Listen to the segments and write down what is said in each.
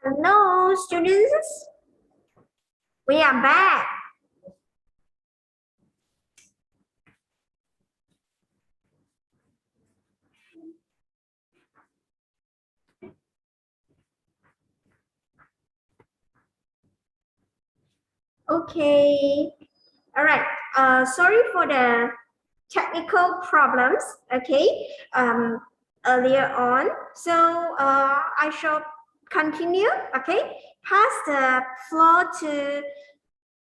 Hello, students. We are back. Okay. All right. Sorry for the technical problems. Okay. Earlier on. So I shall continue. Okay. Pass the floor to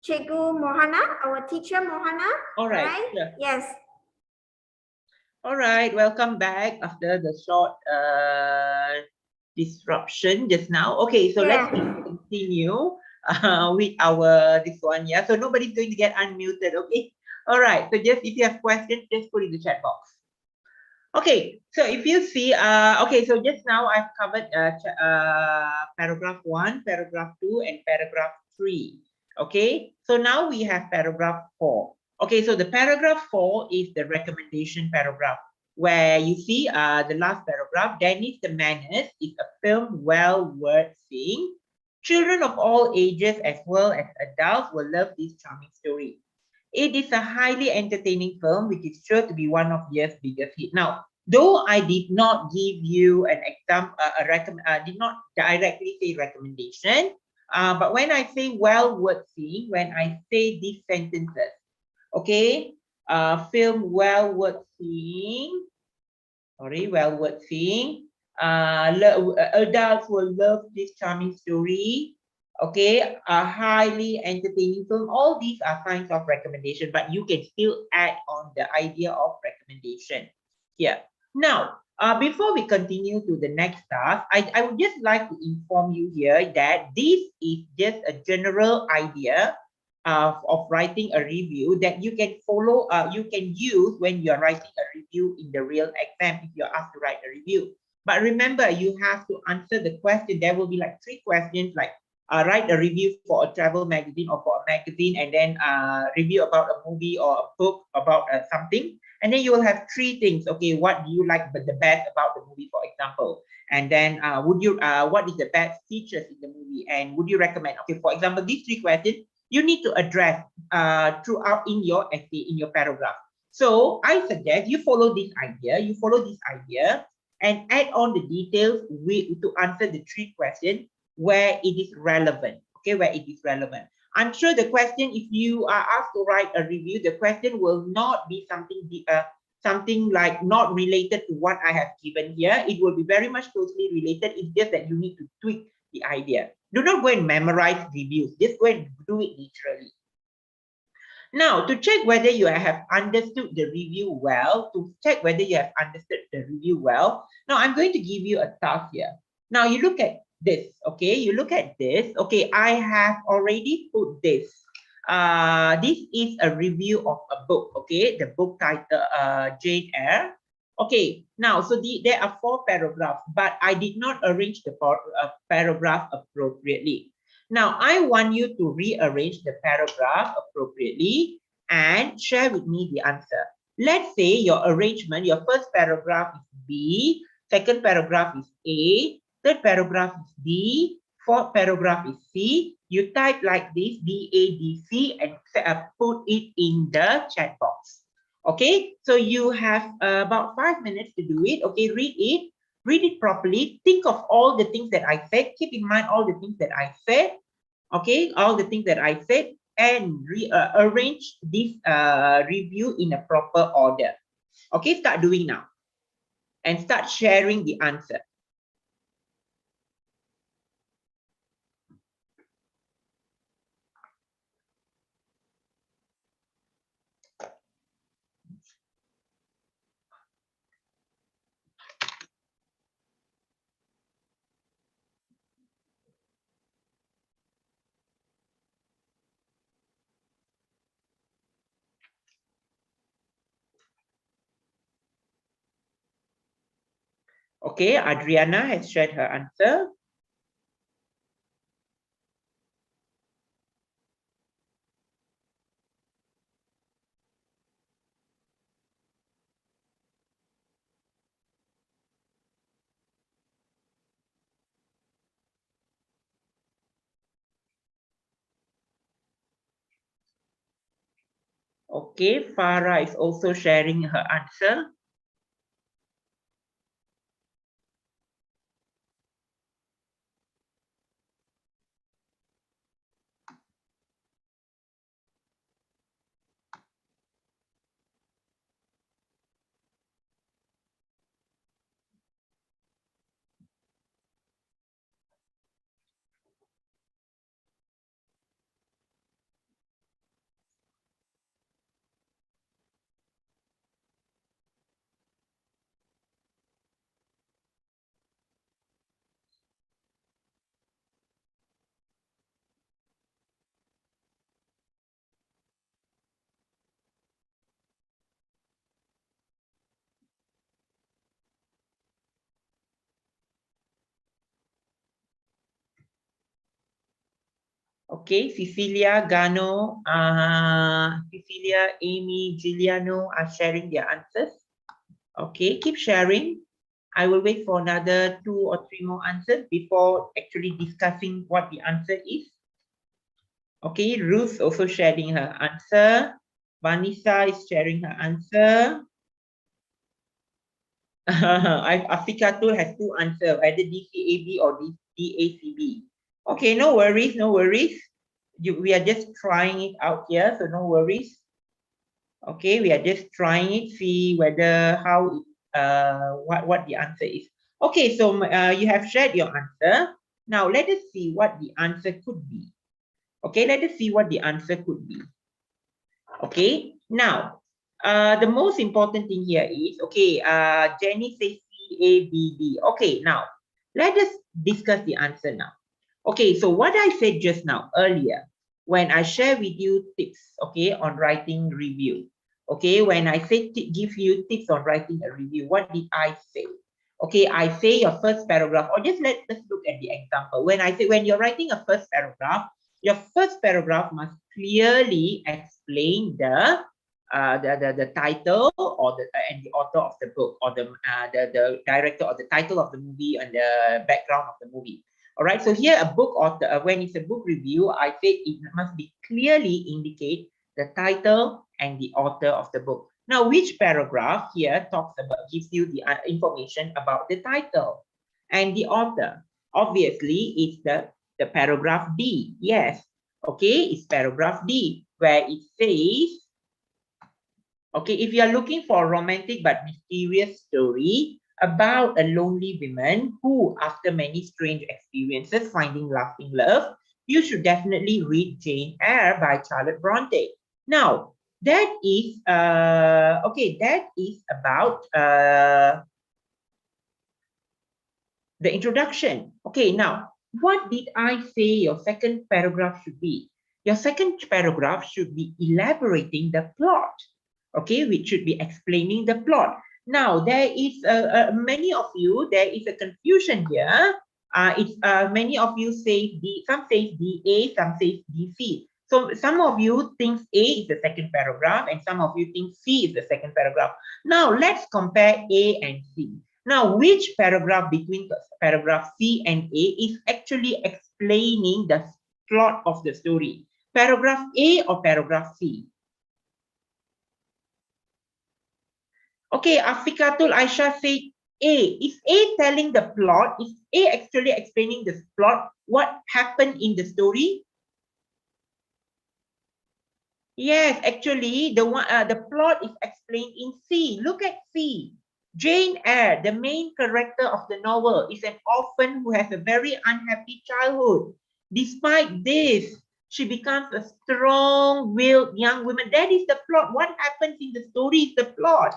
Cikgu Mohana, our teacher Mohana. All right. Yeah. Yes. All right. Welcome back after the short disruption just now. Okay, so let's continue with our this one. Yeah. So nobody's going to get unmuted. Okay. All right. So just if you have questions, just put in the chat box. Okay. So if you see, okay. So just now I've covered paragraph 1, paragraph 2, and paragraph 3. Okay. So now we have paragraph 4. Okay, so the paragraph 4 is the recommendation paragraph, where you see the last paragraph, Dennis the Menace is a film well worth seeing. Children of all ages as well as adults will love this charming story. It is a highly entertaining film, which is sure to be one of the year's biggest hits. Now, though I did not give you an example, did not directly say recommendation, but when I say well worth seeing, when I say these sentences, okay, film well worth seeing. Sorry, well worth seeing. Adults will love this charming story. Okay, a highly entertaining film. All these are signs of recommendation, but you can still add on the idea of recommendation here. Now, before we continue to the next task, I would just like to inform you here that this is just a general idea of writing a review that you can follow, you can use when you're writing a review in the real exam if you're asked to write a review. But remember, you have to answer the question. There will be like 3 questions, like write a review for a travel magazine or for a magazine, and then review about a movie or a book about something. And then you will have 3 things. Okay, what do you like the best about the movie, for example? And then would you what is the best features in the movie, and would you recommend? Okay, for example, these 3 questions you need to address throughout in your essay, in your paragraph. So I suggest you follow this idea, and add on the details to answer the 3 questions where it is relevant. Okay, where it is relevant. I'm sure the question, if you are asked to write a review, the question will not be something like not related to what I have given here. It will be very much closely related. It's just that you need to tweak the idea. Do not go and memorize reviews. Just go and do it literally. Now, to check whether you have understood the review well, now I'm going to give you a task here. Now, you look at this, okay? You look at this. Okay, I have already put this. This is a review of a book, okay? The book title, Jane Eyre. Okay, now, so there are 4 paragraphs, but I did not arrange the paragraph appropriately. Now, I want you to rearrange the paragraph appropriately and share with me the answer. Let's say your arrangement, your first paragraph is B, second paragraph is A, third paragraph is D, fourth paragraph is C. You type like this, B, A, D, C, and put it in the chat box. Okay, so you have about 5 minutes to do it. Okay, read it properly. Think of all the things that I said. Keep in mind all the things that I said. Okay, all the things that I said, and arrange this review in a proper order. Okay, start doing now and start sharing the answer. Okay, Adriana has shared her answer. Okay, Farah is also sharing her answer. Okay, Cecilia, Gano, Cecilia, Amy, Giuliano are sharing their answers. Okay, keep sharing. I will wait for another 2 or 3 more answers before actually discussing what the answer is. Okay, Ruth also sharing her answer. Vanessa is sharing her answer. Afikatul has 2 answers, either DCAB or DACB. Okay, no worries, no worries. We are just trying it out here, so no worries. Okay, we are just trying it, see whether what the answer is. Okay, so you have shared your answer. Now let us see what the answer could be. Okay, let us see what the answer could be. Okay, now the most important thing here is, okay, Jenny says CABD. Okay, now let us discuss the answer now. Okay, so what I said just now earlier, when I share with you tips, okay, on writing review. Okay, when I say give you tips on writing a review, what did I say? Okay, I say your first paragraph, or just let's look at the example. When I say when you're writing a first paragraph, your first paragraph must clearly explain the title or and the author of the book, or the director, or the title of the movie, and the background of the movie. All right, so here a book author, when it's a book review, I said it must be clearly indicate the title and the author of the book. Now, which paragraph here talks about, gives you the information about the title and the author? Obviously, it's the paragraph D. Yes, okay, it's paragraph D, where it says, okay, if you are looking for a romantic but mysterious story about a lonely woman who, after many strange experiences, finding lasting love, you should definitely read Jane Eyre by Charlotte Bronte. Now, that is okay. That is about the introduction. Okay, now what did I say your second paragraph should be? Your second paragraph should be elaborating the plot. Okay, which should be explaining the plot. Now, there is many of you, there is a confusion here. It's many of you say D, some say DA, some say DC. So some of you think A is the second paragraph, and some of you think C is the second paragraph. Now, let's compare A and C. Now, which paragraph between paragraph C and A is actually explaining the plot of the story? Paragraph A or paragraph C? Okay, Afikatul Aisha said A. Is A telling the plot? Is A actually explaining the plot? What happened in the story? Yes, actually, the plot is explained in C. Look at C. Jane Eyre, the main character of the novel, is an orphan who has a very unhappy childhood. Despite this, she becomes a strong-willed young woman. That is the plot. What happens in the story is the plot.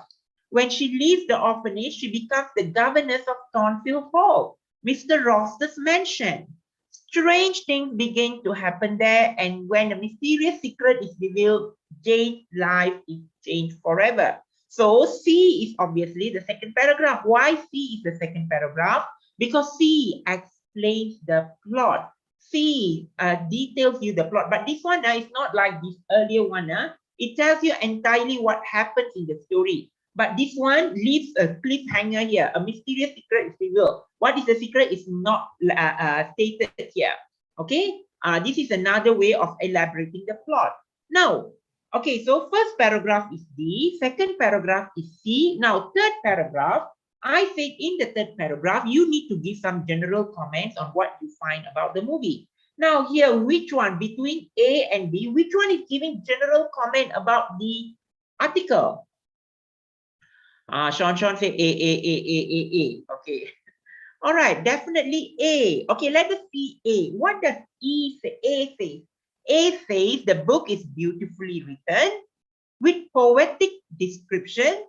When she leaves the orphanage, she becomes the governess of Thornfield Hall, Mr. Ross's mansion. Strange things begin to happen there, and when a mysterious secret is revealed, Jane's life is changed forever. So C is obviously the second paragraph. Why C is the second paragraph? Because C explains the plot. C details you the plot. But this one is not like this earlier one. It tells you entirely what happens in the story. But this one leaves a cliffhanger here. A mysterious secret is revealed. What is the secret is not stated here. Okay? This is another way of elaborating the plot. Now, Okay, so first paragraph is D, second paragraph is C. Now, third paragraph, I said in the third paragraph, you need to give some general comments on what you find about the movie. Now here, which one between A and B, which one is giving general comment about the article? Sean said A. Okay. All right, definitely A. Okay, let us see A. What does E say? A says. A says the book is beautifully written with poetic description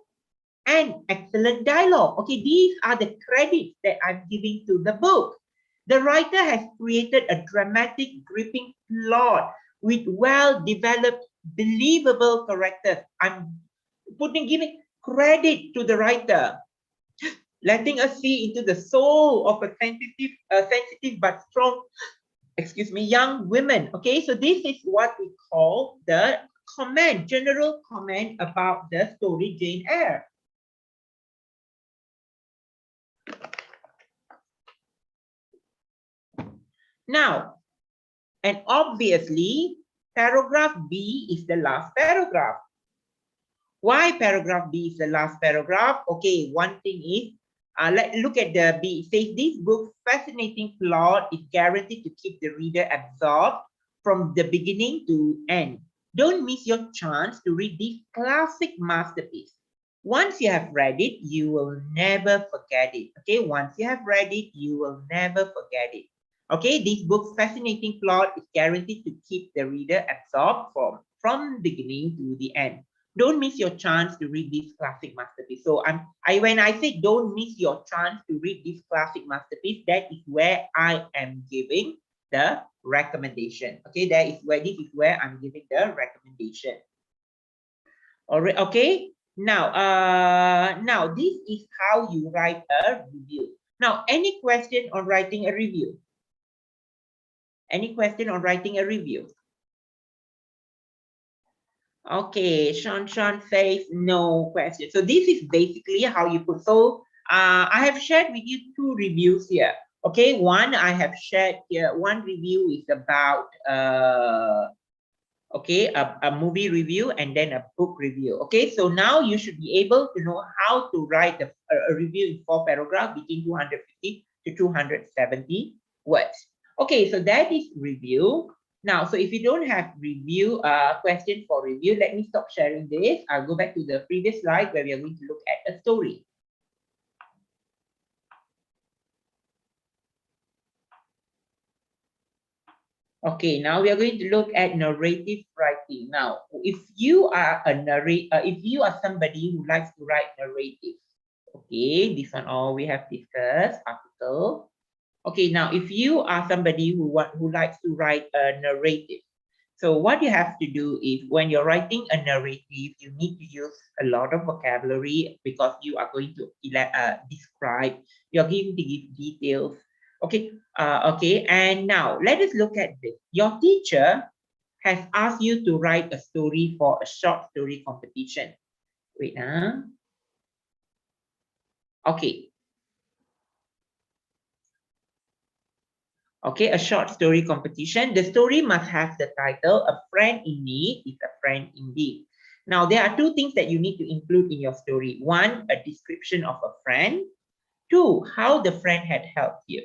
and excellent dialogue. Okay, these are the credits that I'm giving to the book. The writer has created a dramatic, gripping plot with well-developed, believable characters. I'm giving credit to the writer, letting us see into the soul of a sensitive but strong, young women. Okay, so this is what we call the general comment about the story Jane Eyre. Now, and obviously, paragraph B is the last paragraph. Why paragraph B is the last paragraph? Okay, one thing is, let's look at the B. It says, this book's fascinating plot is guaranteed to keep the reader absorbed from the beginning to end. Don't miss your chance to read this classic masterpiece. Once you have read it, you will never forget it. Okay, once you have read it, you will never forget it. Okay, this book's fascinating plot is guaranteed to keep the reader absorbed from beginning to the end. Don't miss your chance to read this classic masterpiece. So when I say don't miss your chance to read this classic masterpiece, that is where I am giving the recommendation. Okay, this is where I'm giving the recommendation. All right, okay. Now, now this is how you write a review. Now, any question on writing a review? Any question on writing a review? Okay, Sean says no question. So this is basically how you put. So I have shared with you two reviews here. Okay, one I have shared here. One review is about a movie review and then a book review. Okay, so now you should be able to know how to write a review in 4 paragraphs between 250 to 270 words. Okay, so that is review. Now, so if you don't have review question for review, let me stop sharing this. I'll go back to the previous slide where we are going to look at a story. Okay, now we are going to look at narrative writing. Now, if you are if you are somebody who likes to write narrative, okay, this one all we have discussed, article. Okay, now if you are somebody who likes to write a narrative, so what you have to do is when you're writing a narrative, you need to use a lot of vocabulary because you are going to describe, you're going to give details. Okay, okay, and now let us look at this. Your teacher has asked you to write a story for a short story competition. Wait, okay. Okay, a short story competition. The story must have the title, A Friend in Need is a Friend Indeed. Now, there are two things that you need to include in your story. One, a description of a friend. Two, how the friend had helped you.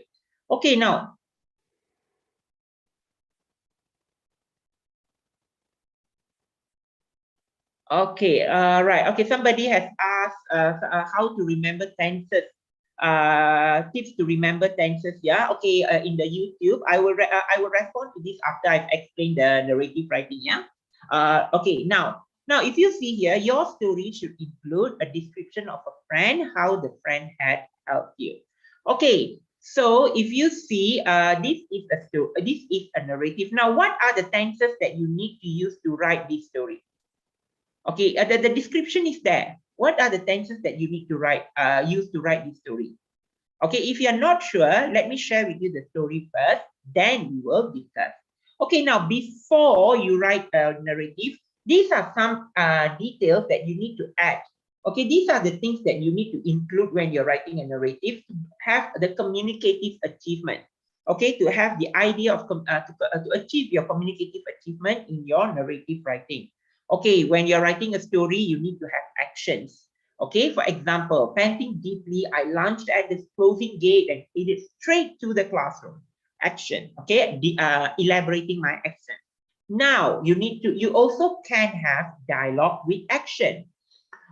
Okay, now. Okay, right. Okay, somebody has asked how to remember tenses. Tips to remember tenses. Yeah. Okay. In the YouTube, I will respond to this after I've explained the narrative writing. Yeah. Okay. Now, if you see here, your story should include a description of a friend, how the friend had helped you. Okay. So if you see, this is a narrative. Now, what are the tenses that you need to use to write this story? Okay, the description is there. What are the tenses that you need to write, use to write this story? Okay, if you're not sure, let me share with you the story first, then we will discuss. Okay, now before you write a narrative, these are some details that you need to add. Okay, these are the things that you need to include when you're writing a narrative to have the communicative achievement. Okay, to have the idea of to achieve your communicative achievement in your narrative writing. Okay, when you're writing a story, you need to have actions. Okay, for example, panting deeply, I launched at the closing gate and headed straight to the classroom. Action. Okay, elaborating my action. Now you also can have dialogue with action.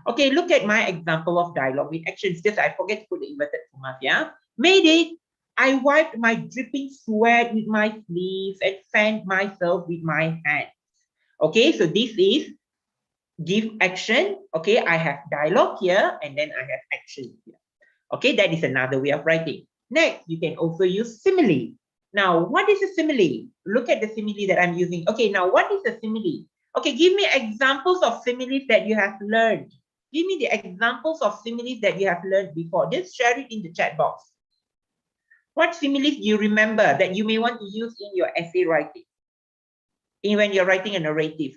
Okay, look at my example of dialogue with actions. Just I forget to put the inverted commas. Yeah, Mayday. I wiped my dripping sweat with my sleeves and fanned myself with my hands. Okay, so this is give action. Okay, I have dialogue here and then I have action here. Okay, that is another way of writing. Next, you can also use simile. Now, what is a simile? Look at the simile that I'm using. Okay, now what is a simile? Okay, give me examples of similes that you have learned. Give me the examples of similes that you have learned before. Just share it in the chat box. What similes do you remember that you may want to use in your essay writing? When you're writing a narrative.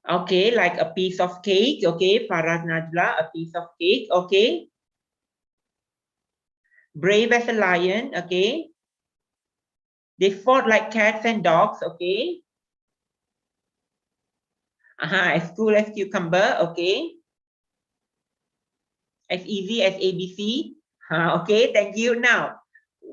Okay, like a piece of cake. Okay, Farah Najla, a piece of cake. Okay. Brave as a lion. Okay. They fought like cats and dogs. Okay. As cool as cucumber. Okay. As easy as ABC. Okay, thank you. Now,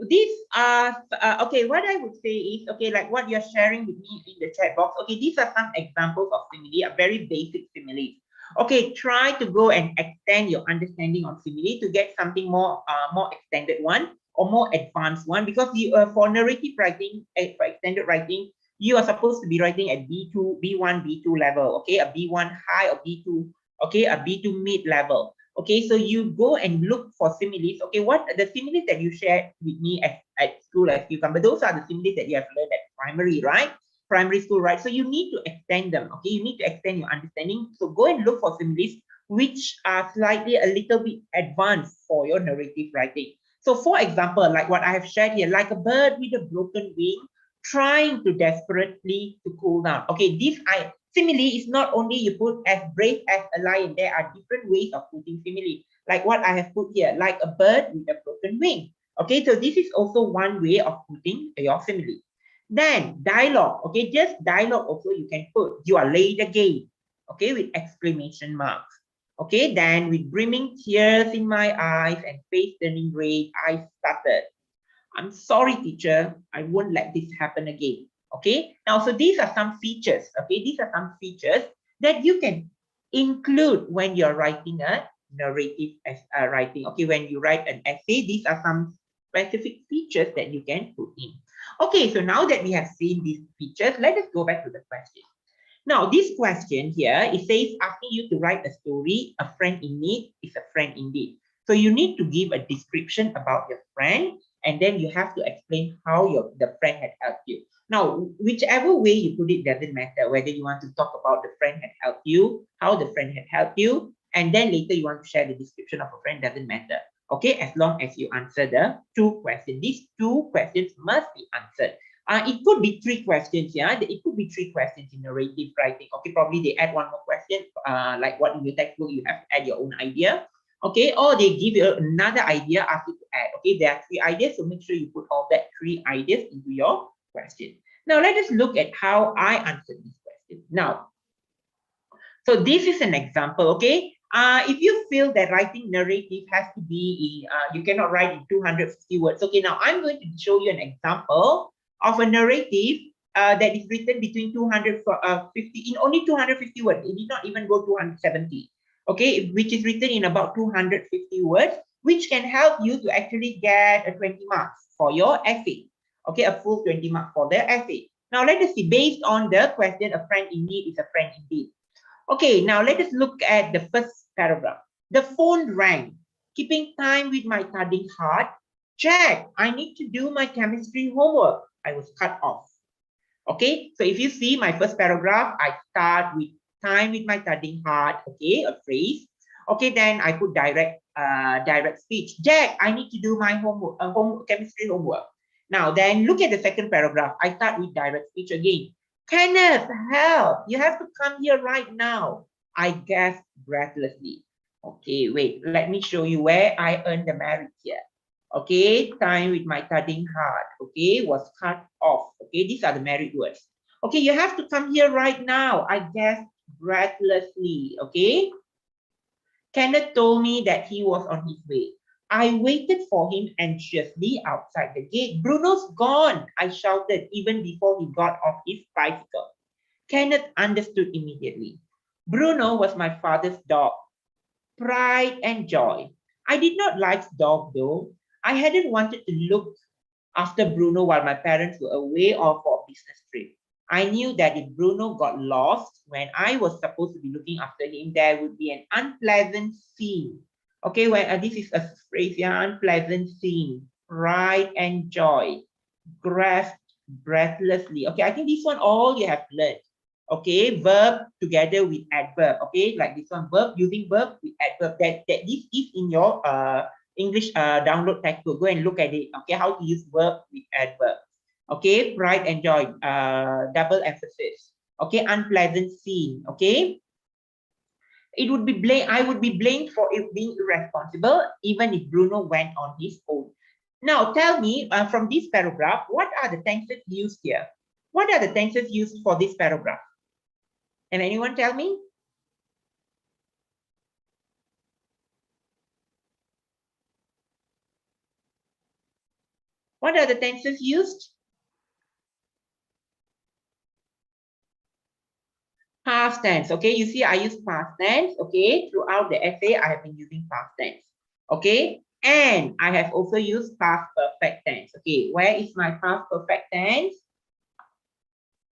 these are, okay, what I would say is, okay, like what you're sharing with me in the chat box. Okay, these are some examples of simile, a very basic simile. Okay, try to go and extend your understanding on simile to get something more, more extended one or more advanced one, because you, for narrative writing, for extended writing, you are supposed to be writing at B2, B1, B2 level. Okay, a B1 high or B2, okay, a B2 mid level. Okay, so you go and look for similes. Okay, what are the similes that you shared with me at school as cucumber? Those are the similes that you have learned at primary, right? Primary school, right? So you need to extend them. Okay, you need to extend your understanding. So go and look for similes which are slightly a little bit advanced for your narrative writing. So for example, like what I have shared here, like a bird with a broken wing trying to desperately to cool down. Okay, this simile is not only you put as brave as a lion. There are different ways of putting simile. Like what I have put here, like a bird with a broken wing. Okay, so this is also one way of putting your simile. Then dialogue. Okay, just dialogue also you can put. You are late again. Okay, with exclamation marks. Okay, then with brimming tears in my eyes and face turning red, I stuttered. I'm sorry, teacher. I won't let this happen again. Okay. Now, so these are some features. Okay. These are some features that you can include when you're writing a narrative as writing. Okay. When you write an essay, these are some specific features that you can put in. Okay. So now that we have seen these features, let us go back to the question. Now, this question here, it says asking you to write a story. A friend in need is a friend indeed. So you need to give a description about your friend, and then you have to explain how the friend had helped you. Now, whichever way you put it doesn't matter, whether you want to talk about the friend had helped you, how the friend had helped you, and then later you want to share the description of a friend, doesn't matter. Okay, as long as you answer the two questions. These two questions must be answered. It could be three questions, yeah. It could be three questions in narrative writing. Okay, probably they add one more question, like what in your textbook you have to add your own idea. Okay, or they give you another idea, ask you to add. Okay, there are three ideas, so make sure you put all that three ideas into your question. Now let us look at how I answered this question. Now, so this is an example. Okay, if you feel that writing narrative has to be you cannot write in 250 words. Okay, now I'm going to show you an example of a narrative that is written between 250 in only 250 words. It did not even go 270. Okay, which is written in about 250 words, which can help you to actually get a 20 marks for your essay. Okay, a full 20 marks for the essay. Now let us see, based on the question, a friend in need is a friend indeed. Okay, now let us look at the first paragraph. The phone rang, keeping time with my thudding heart. Jack, I need to do my chemistry homework. I was cut off. Okay, so if you see my first paragraph, I start with time with my thudding heart. Okay, a phrase. Okay, then I put direct speech. Jack, I need to do my homework, chemistry homework. Now then, look at the second paragraph. I start with direct speech again. Kenneth, help! You have to come here right now. I gasped breathlessly. Okay, wait, let me show you where I earned the merit here. Okay, time with my thudding heart, okay, was cut off. Okay, these are the merit words. Okay, you have to come here right now. I guess breathlessly, okay? Kenneth told me that he was on his way. I waited for him anxiously outside the gate. Bruno's gone, I shouted even before he got off his bicycle. Kenneth understood immediately. Bruno was my father's dog. Pride and joy. I did not like dog though. I hadn't wanted to look after Bruno while my parents were away or for a business trip. I knew that if Bruno got lost when I was supposed to be looking after him, there would be an unpleasant scene. Okay, when this is a phrase, yeah, unpleasant scene, pride and joy, grasped breathlessly. Okay, I think this one all you have learned. Okay, verb together with adverb. Okay, like this one, verb using verb with adverb. That this is in your English download textbook. Go and look at it. Okay, how to use verb with adverb. Okay, pride and joy, double emphasis. Okay, unpleasant scene. Okay, it would be blamed. I would be blamed for it being irresponsible, even if Bruno went on his own. Now, tell me from this paragraph, what are the tenses used here? What are the tenses used for this paragraph? Can anyone tell me? What are the tenses used? Past tense. Okay, you see, I use past tense. Okay, throughout the essay, I have been using past tense. Okay, and I have also used past perfect tense. Okay, where is my past perfect tense?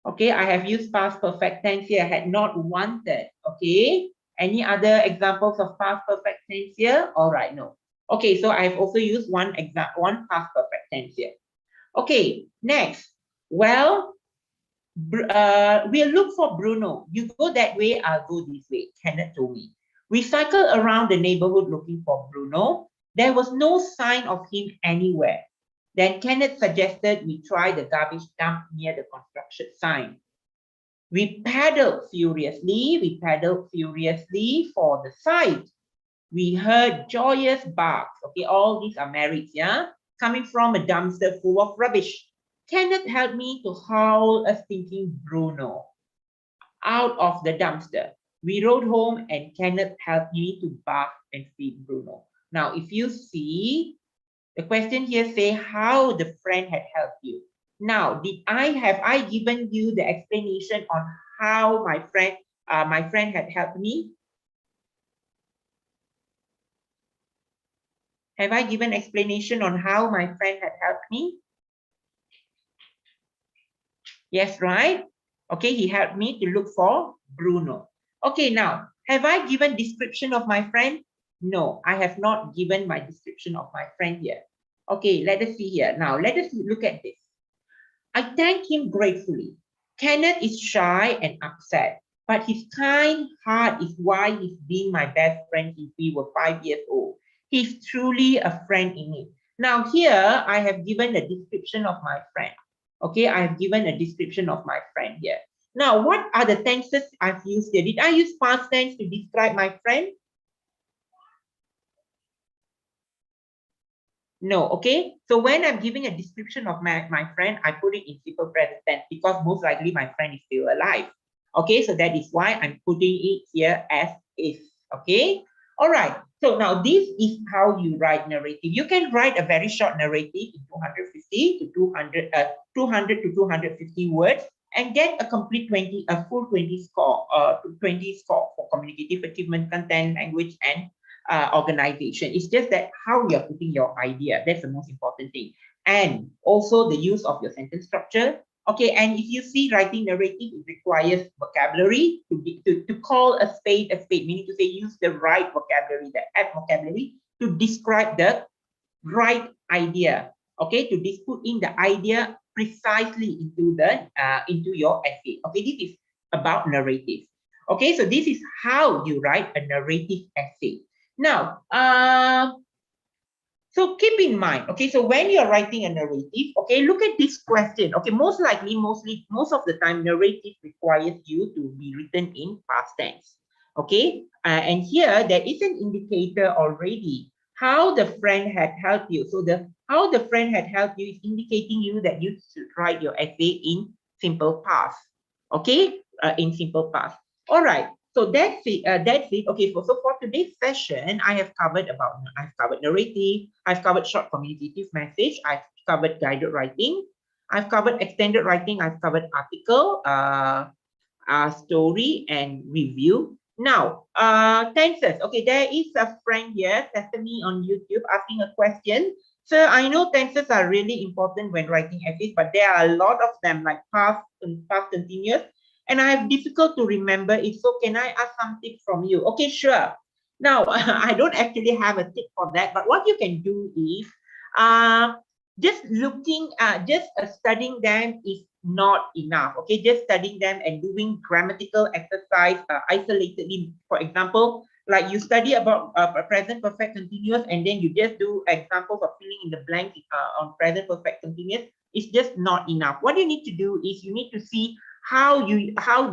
Okay, I have used past perfect tense here. Had not wanted. Okay, any other examples of past perfect tense here? All right, no. Okay, so I have also used one past perfect tense here. Okay, next. Well, we'll look for Bruno. You go that way, I'll go this way, Kenneth told me. We cycled around the neighborhood looking for Bruno. There was no sign of him anywhere. Then Kenneth suggested we try the garbage dump near the construction sign. We paddled furiously for the site. We heard joyous barks. Okay, all these are merits, yeah? Coming from a dumpster full of rubbish. Kenneth helped me to haul a stinking Bruno out of the dumpster. We rode home and Kenneth helped me to bath and feed Bruno. Now, if you see, the question here say how the friend had helped you. Now, have I given you the explanation on how my friend had helped me? Have I given explanation on how my friend had helped me? Yes, right? Okay, he helped me to look for Bruno. Okay, now, have I given description of my friend? No, I have not given my description of my friend here. Okay, let us see here. Now, let us look at this. I thank him gratefully. Kenneth is shy and upset, but his kind heart is why he's been my best friend since we were 5 years old. He's truly a friend in need. Now here, I have given a description of my friend. Okay, I have given a description of my friend here. Now, what are the tenses I've used here? Did I use past tense to describe my friend? No, okay? So when I'm giving a description of my friend, I put it in simple present tense because most likely my friend is still alive. Okay, so that is why I'm putting it here as is. Okay, all right. So now this is how you write narrative. You can write a very short narrative in 250 to 200, 200 to 250 words and get a complete 20, a full 20 score, 20 score for communicative achievement, content, language, and organization. It's just that how you're putting your idea. That's the most important thing. And also the use of your sentence structure. Okay, and if you see writing narrative, it requires vocabulary to call a spade, meaning to say use the right vocabulary, the apt vocabulary to describe the right idea. Okay, to put in the idea precisely into the into your essay. Okay, this is about narrative. Okay, so this is how you write a narrative essay. Now, so keep in mind, okay, so when you're writing a narrative, okay, look at this question. Okay, most of the time, narrative requires you to be written in past tense. Okay, and here there is an indicator already how the friend had helped you. So the how the friend had helped you is indicating you that you should write your essay in simple past. Okay, in simple past. All right. So that's it. That's it. Okay. So for today's session, I've covered narrative. I've covered short communicative message. I've covered guided writing. I've covered extended writing. I've covered article, story, and review. Now, tenses. Okay, there is a friend here, Stephanie on YouTube, asking a question. So I know tenses are really important when writing essays, but there are a lot of them, like past and past continuous, and I have difficult to remember it. So can I ask some tips from you? Okay, sure. Now, I don't actually have a tip for that, but what you can do is, just looking at, studying them is not enough. Okay, just studying them and doing grammatical exercise isolatedly. For example, like you study about present perfect continuous, and then you just do examples of filling in the blank on present perfect continuous. It's just not enough. What you need to do is you need to see how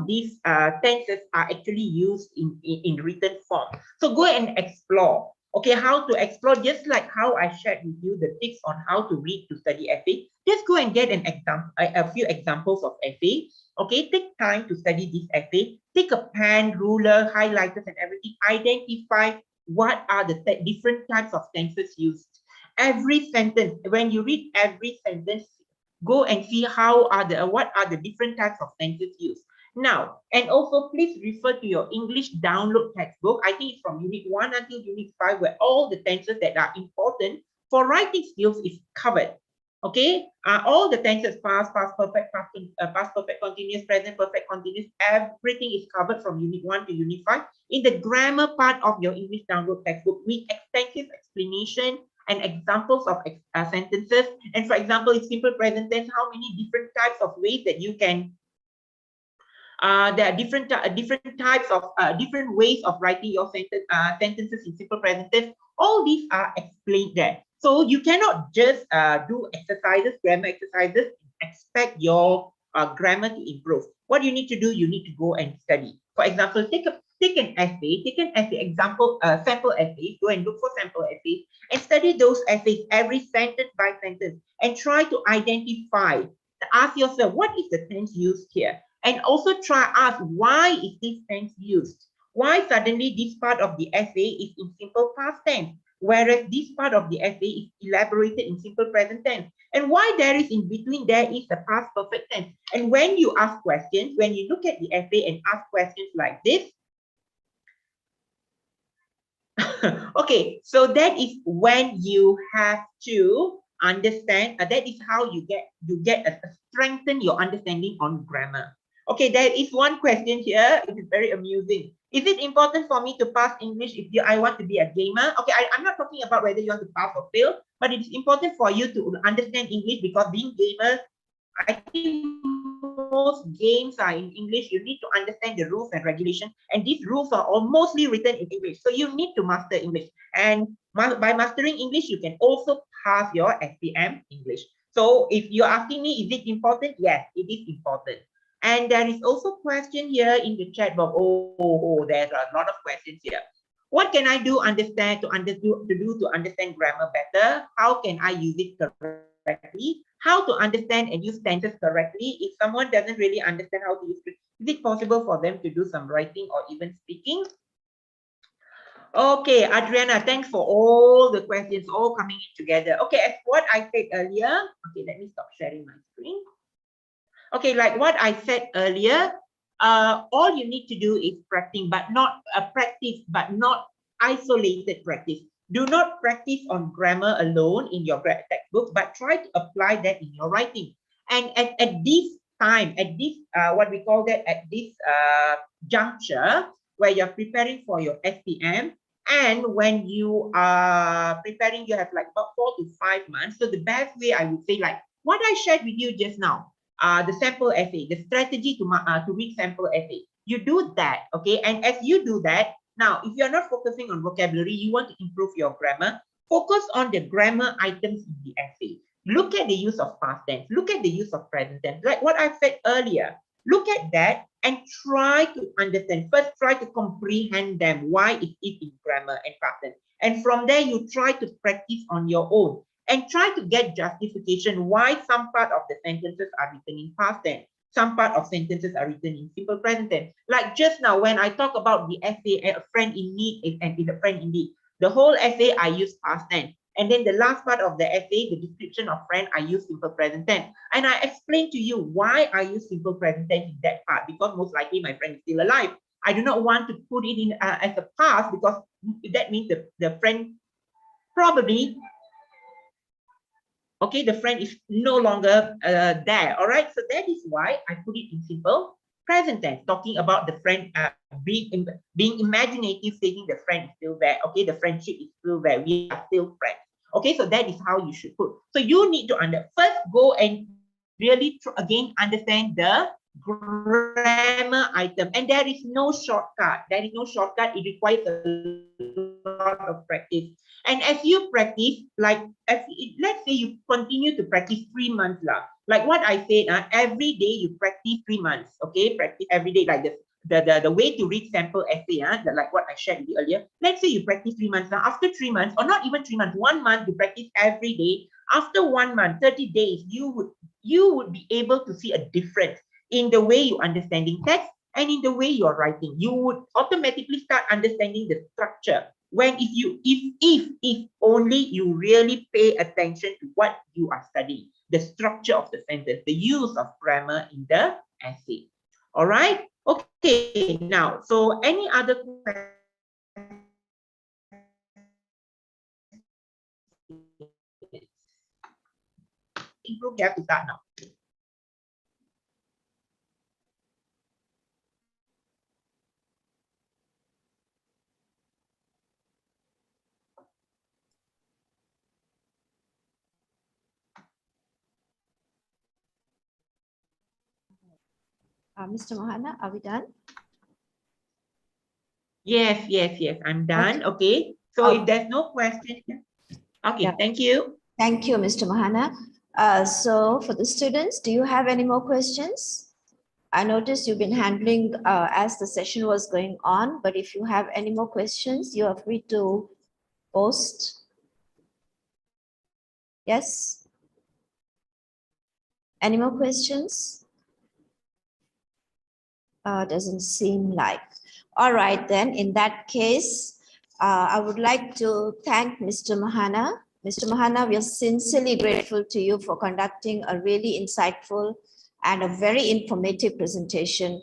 these tenses are actually used in written form. So go and explore. Okay, how to explore, just like how I shared with you the tips on how to read to study essay. Just go and get an example, a few examples of essay. Okay, take time to study this essay. Take a pen, ruler, highlighters, and everything. Identify what are the different types of tenses used. Every sentence, when you read every sentence, go and see what are the different types of tenses used. Now, and also please refer to your English download textbook. I think it's from Unit 1 until Unit 5, where all the tenses that are important for writing skills is covered. Okay, all the tenses, past, past perfect, past perfect continuous, present perfect continuous, everything is covered from Unit 1 to Unit 5 in the grammar part of your English download textbook with extensive explanation and examples of sentences. And for example, in simple present tense, how many different types of ways that you can there are different types of different ways of writing your sentences in simple present tense. All these are explained there. So you cannot just do exercises, grammar exercises, expect your grammar to improve. What you need to do, you need to go and study. For example, take an essay, example, sample essays. Go and look for sample essays and study those essays every sentence by sentence and try to identify. Ask yourself, what is the tense used here? And also ask, why is this tense used? Why suddenly this part of the essay is in simple past tense, whereas this part of the essay is elaborated in simple present tense? And why there is in between there is the past perfect tense? And when you ask questions, when you look at the essay and ask questions like this, okay, so that is when you have to understand, that is how you strengthen your understanding on grammar. Okay, there is one question here. It is very amusing. Is it important for me to pass English if I want to be a gamer? Okay, I'm not talking about whether you want to pass or fail, but it is important for you to understand English, because being gamers, I think most games are in English. You need to understand the rules and regulations, and these rules are all mostly written in English. So you need to master English, and by mastering English, you can also pass your SPM English. So if you're asking me, is it important? Yes, it is important. And there is also a question here in the chat box. There's a lot of questions here. What can I do to understand grammar better? How can I use it correctly? How to understand and use tenses correctly? If someone doesn't really understand how to use it, is it possible for them to do some writing or even speaking? Okay, Adriana, thanks for all the questions all coming in together. Okay, as what I said earlier, okay, let me stop sharing my screen. Okay, like what I said earlier, all you need to do is practice, but not isolated practice. Do not practice on grammar alone in your textbook, but try to apply that in your writing. And at this time, at this what we call that, at this juncture, where you're preparing for your SPM, and when you are preparing, you have like about 4 to 5 months. So the best way, I would say, like what I shared with you just now, the sample essay, the strategy to read sample essay. You do that, okay? And as you do that, now, if you're not focusing on vocabulary, you want to improve your grammar, focus on the grammar items in the essay. Look at the use of past tense. Look at the use of present tense. Like what I said earlier, Look at that and try to understand. First, try to comprehend them. Why it is in grammar and past tense. And from there, you try to practice on your own and try to get justification why some part of the sentences are written in past tense. Some part of sentences are written in simple present tense. Like just now, when I talk about the essay, a friend in need and is a friend indeed. The whole essay, I use past tense. And then the last part of the essay, the description of friend, I use simple present tense. And I explain to you why I use simple present tense in that part, because most likely my friend is still alive. I do not want to put it in as a past, because that means the friend probably, okay, the friend is no longer there. All right, so that is why I put it in simple present tense, talking about the friend being imaginative, stating the friend is still there. Okay, the friendship is still there. We are still friends. Okay, so that is how you should put. So you need to first go and really again understand the grammar item, and there is no shortcut. There is no shortcut. It requires a lot of practice. And as you practice, like let's say you continue to practice 3 months lah. Like what I said, every day you practice 3 months. Okay, practice every day like this. The way to read sample essay, like what I shared with you earlier. Let's say you practice 3 months. Now, after 3 months, or not even 3 months, 1 month, you practice every day. After 1 month, 30 days, you would be able to see a difference in the way you're understanding text and in the way you're writing. You would automatically start understanding the structure. When if only you really pay attention to what you are studying, the structure of the sentence, the use of grammar in the essay. All right. Okay, now, so any other questions? Improve, you have to start now. Mr. Mohana, are we done? Yes, I'm done. Okay. So if there's no question, okay, Yeah. Thank you. Thank you, Mr. Mohana. So for the students, do you have any more questions? I noticed you've been handling as the session was going on, but if you have any more questions, you are free to post. Yes? Any more questions? Doesn't seem like. All right, then in that case, I would like to thank Mr. Mohana. Mr. Mohana, we are sincerely grateful to you for conducting a really insightful and a very informative presentation.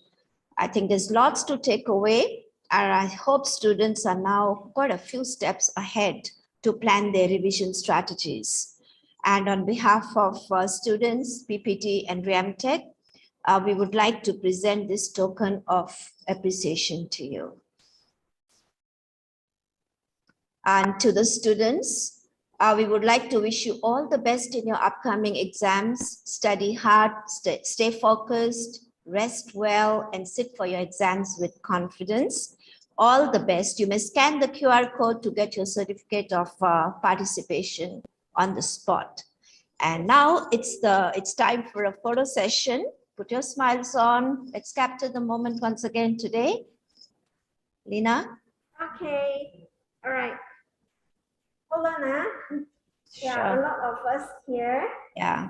I think there's lots to take away, and I hope students are now quite a few steps ahead to plan their revision strategies. And on behalf of students, PPT and RIAMTEC, we would like to present this token of appreciation to you. And to the students, we would like to wish you all the best in your upcoming exams. Study hard, stay focused, rest well, and sit for your exams with confidence. All the best. You may scan the QR code to get your certificate of participation on the spot. And now it's time for a photo session. Put your smiles on. Let's capture the moment once again today. Lina? Okay. All right. Hold on, Yeah, Sure. a lot of us here. Yeah.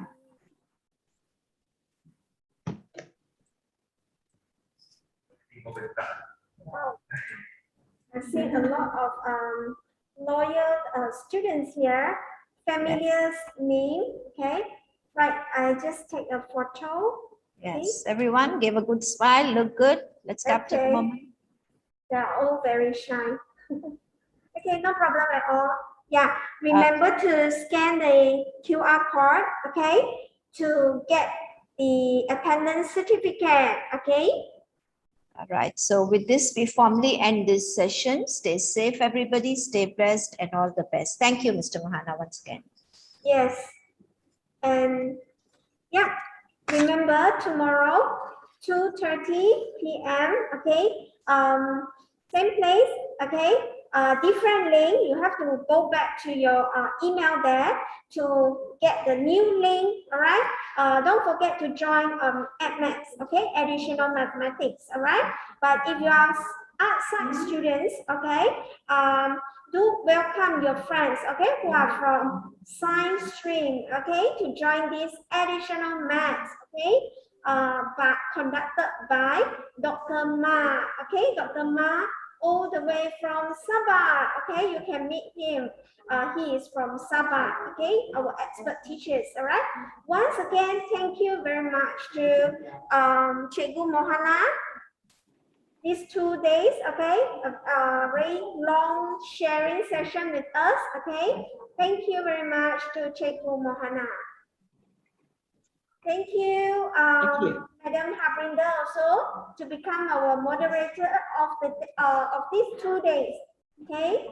Wow. I've seen a lot of loyal students here. Familiar name. Okay. Right. I just take a photo. Yes. Everyone give a good smile. Look good. Let's capture the Okay. moment. They're all very shy. Okay, no problem at all. Yeah, remember to scan the QR code, okay, to get the attendance certificate, okay? All right. So with this, we formally end this session. Stay safe, everybody. Stay blessed and all the best. Thank you, Mr. Mohana, once again. Yes. And yeah, remember tomorrow, 2:30 p.m., okay? Same place, okay? different link. You have to go back to your email there to get the new link. All right. Don't forget to join AdMaths, okay, additional mathematics. All right. But if you are outside students, okay, do welcome your friends, okay, who are from science stream, okay, to join this additional maths, okay, but conducted by Dr. Ma, okay, Dr. Ma, all the way from Sabah, okay, you can meet him. He is from Sabah, okay, our expert teachers, all right. Once again, thank you very much to Cikgu Mohana. These 2 days, okay, a very long sharing session with us, okay. Thank you very much to Cikgu Mohana. Thank you, Madam Harbinder, also to become our moderator of these 2 days, okay.